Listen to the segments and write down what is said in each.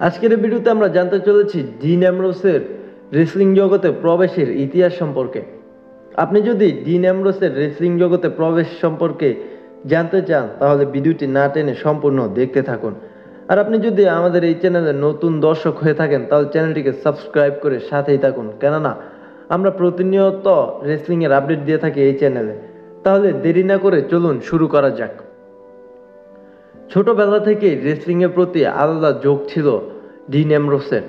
আজকের এই ভিডিওতে আমরা জানতে চলেছি ডিন অ্যামব্রোসের রেসলিং জগতে প্রবেশের ইতিহাস সম্পর্কে। আপনি যদি ডিন অ্যামব্রোসের রেসলিং জগতে প্রবেশ সম্পর্কে জানতে চান তাহলে ভিডিওটি না টেনে সম্পূর্ণ দেখতে থাকুন। আর আপনি যদি আমাদের এই চ্যানেলে নতুন দর্শক হয়ে থাকেন তাহলে চ্যানেলটিকে সাবস্ক্রাইব করে সাথেই থাকুন, কেননা আমরা প্রতিনিয়ত রেসলিংয়ের আপডেট দিয়ে থাকি এই চ্যানেলে। তাহলে দেরি না করে চলুন শুরু করা যাক। ছোটবেলা থেকেই রেসলিংয়ের প্রতি আলাদা ঝোঁক ছিল ডিন অ্যামব্রোসের।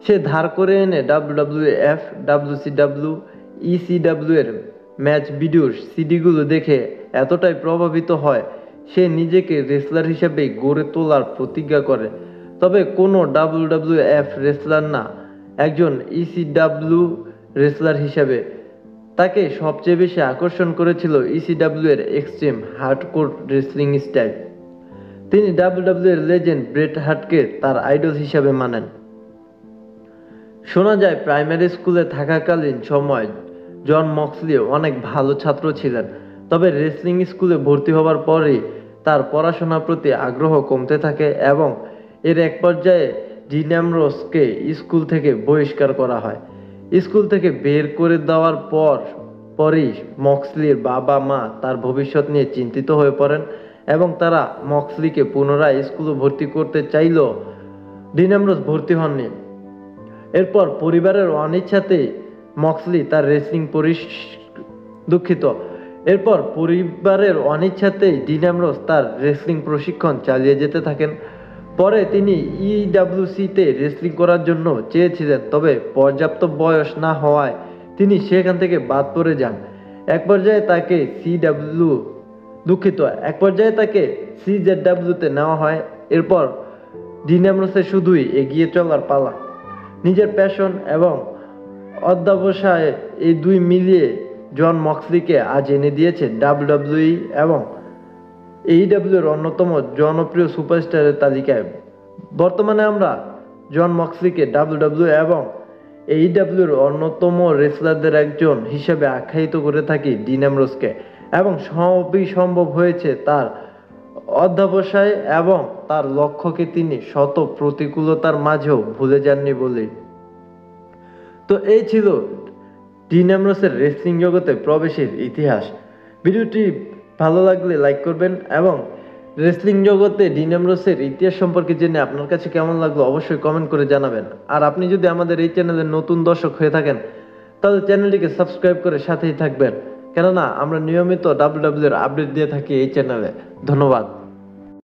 সে ধার করে এনে ডাব্লিউডাব্লিউএফ, ডাব্লিউসিডাব্লিউ, ইসিডাব্লিউ এর ম্যাচ ভিডিওর সিডিগুলো দেখে এতটাই প্রভাবিত হয় সে নিজেকে রেসলার হিসেবে গড়ে তোলার প্রতিজ্ঞা করে। তবে কোনো ডাব্লিউডাব্লিউএফ রেসলার না, একজন ইসিডাব্লিউ রেসলার হিসেবে তাকে সবচেয়ে বেশি আকর্ষণ করেছিল ইসিডাব্লিউ এর এক্সট্রিম হার্ডকোর রেসলিং স্টাইল। তিনি ডাব্লিউডাব্লিউ এর লেজেন্ড ব্রেট হার্টকে তার আইডল হিসাবে মানেন। শোনা যায় প্রাইমারি স্কুলে থাকাকালীন সময় জন মক্সলি অনেক ভালো ছাত্র ছিলেন, তবে রেসলিং স্কুলে ভর্তি হওয়ার পরই তার পড়াশোনার প্রতি আগ্রহ কমতে থাকে এবং এর এক পর্যায়ে ডিন অ্যামব্রোসকে স্কুল থেকে বহিষ্কার করা হয়। স্কুল থেকে বের করে দেওয়ার পরই মক্সলির বাবা মা তার ভবিষ্যৎ নিয়ে চিন্তিত হয়ে পড়েন এবং তারা মক্সলিকে পুনরায় স্কুলে ভর্তি করতে চাইলেও ডিন অ্যামব্রোস ভর্তি হননি। এরপর পরিবারের অনিচ্ছাতেই মক্সলি তার ডিন অ্যামব্রোস তার রেসলিং প্রশিক্ষণ চালিয়ে যেতে থাকেন। পরে তিনি ইডাব্লিউসিতে রেসলিং করার জন্য চেয়েছিলেন, তবে পর্যাপ্ত বয়স না হওয়ায় তিনি সেখান থেকে বাদ পড়ে যান। এক পর্যায়ে তাকে সিজেডাব্লিউতে নেওয়া হয়। এরপর ডিন অ্যামব্রোসের শুধুই এগিয়ে চলার পালা। নিজের প্যাশন এবং অধ্যবসায় এই দুই মিলিয়ে জন মক্সলিকে আজ এনে দিয়েছে ডাব্লিউডাব্লিউই এবং এইডাব্লিউ এর অন্যতম জনপ্রিয় সুপারস্টারের তালিকায়। বর্তমানে আমরা জন মক্সলিকে ডাব্লিউডাব্লিউ এবং এইডাব্লিউ এর অন্যতম রেসলারদের একজন হিসেবে আখ্যায়িত করে থাকি ডিন অ্যামব্রোসকে, এবং সবই সম্ভব হয়েছে তার অধ্যবসায় এবং তার লক্ষ্যকে তিনি শত প্রতিকূলতার মাঝেও ভুলে যাননি বলেই। তো এই ছিল ডিন অ্যামব্রোসের রেসলিং জগতে প্রবেশের ইতিহাস। ভিডিওটি ভালো লাগলে লাইক করবেন এবং রেসলিং জগতে ডিন অ্যামব্রোসের ইতিহাস সম্পর্কে জেনে আপনার কাছে কেমন লাগলো অবশ্যই কমেন্ট করে জানাবেন। আর আপনি যদি আমাদের এই চ্যানেলের নতুন দর্শক হয়ে থাকেন তাহলে চ্যানেলটিকে সাবস্ক্রাইব করে সাথেই থাকবেন, কেননা আমরা নিয়মিত ডাব্লিউডাব্লিউ এর আপডেট দিয়ে থাকি এই চ্যানেলে। ধন্যবাদ।